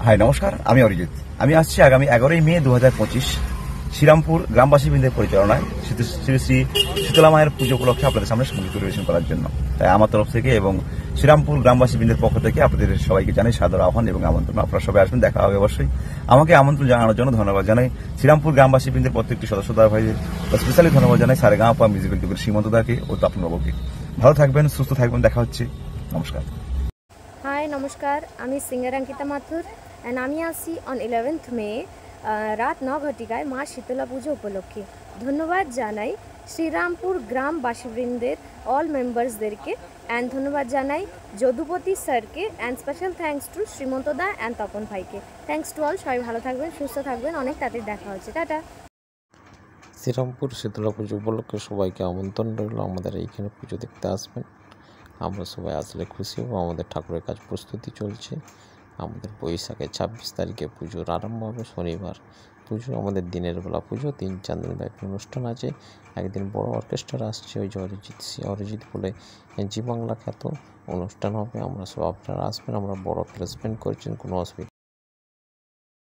High নমস্কার, আমি অরিজিৎ। আমি আসছি আগামী 11ই মে 2025 শ্রীরামপুর গ্রামবাসীবৃন্দের পরিচালনায় শ্রী শ্রী শীতলা মায়ের পুজো উপলক্ষে আপনাদের সামনে সঙ্গীত পরিবেশন করার জন্য। তাই আমার তরফ থেকে এবং শ্রীরামপুর গ্রামবাসীবৃন্দের পক্ষ থেকে আপনাদের সবাইকে জানাই সাদর আহ্বান এবং আমন্ত্রণ। আপনারা সবাই আসবেন, দেখা হবে অবশ্যই। আমাকে আমন্ত্রণ জানানোর জন্য ধন্যবাদ জানাই শ্রীরামপুর গ্রামবাসীবৃন্দের প্রত্যেকটি সদস্যদার ভাইদের। স্পেশালি ধন্যবাদ জানাই সারেগামাপা মিউজিক্যাল টিমের সীমন্ত দাকে ও তপনবাবুকে। ভালো থাকবেন, সুস্থ থাকবেন, দেখা হচ্ছে। নমস্কার। হাই নমস্কার, আমি সিঙ্গার অঙ্কিতা মাথুর অ্যান্ড আমি আসছি অন 11th মে রাত 9 ঘটিকায় মা শীতলা পুজো উপলক্ষে। ধন্যবাদ জানাই শ্রীরামপুর গ্রামবাসীবৃন্দের অল মেম্বার্সদেরকে অ্যান্ড ধন্যবাদ জানাই যদুপতি স্যারকে and special thanks to Shrimanta da and Tapan ভাইকে। Thanks to all. সবাই ভালো থাকবেন, সুস্থ থাকবেন, অনেক তাড়াতাড়ি দেখা হচ্ছে। টাটা। শ্রীরামপুর শীতলা পুজো উপলক্ষে সবাইকে আমন্ত্রণ রইল, আমাদের এইখানে পুজো দেখতে আসবেন। আমরা সবাই আসলে খুশি হব। আমাদের ঠাকুরের কাজ প্রস্তুতি চলছে। আমাদের বৈশাখের 26 তারিখে পুজোর আরম্ভ হবে। শনিবার পুজো, আমাদের দিনের বেলা পুজো, 3-4 দিন ব্যাপী অনুষ্ঠান আছে। একদিন বড় অর্কেস্ট্রা আসছে, ওই যে অরিজিৎ বলে জি বাংলা খ্যাত অনুষ্ঠান হবে। আমরা সব আপনারা আসবেন, আমরা বড় প্লেসমেন্ট করছেন, কোনো অসুবিধা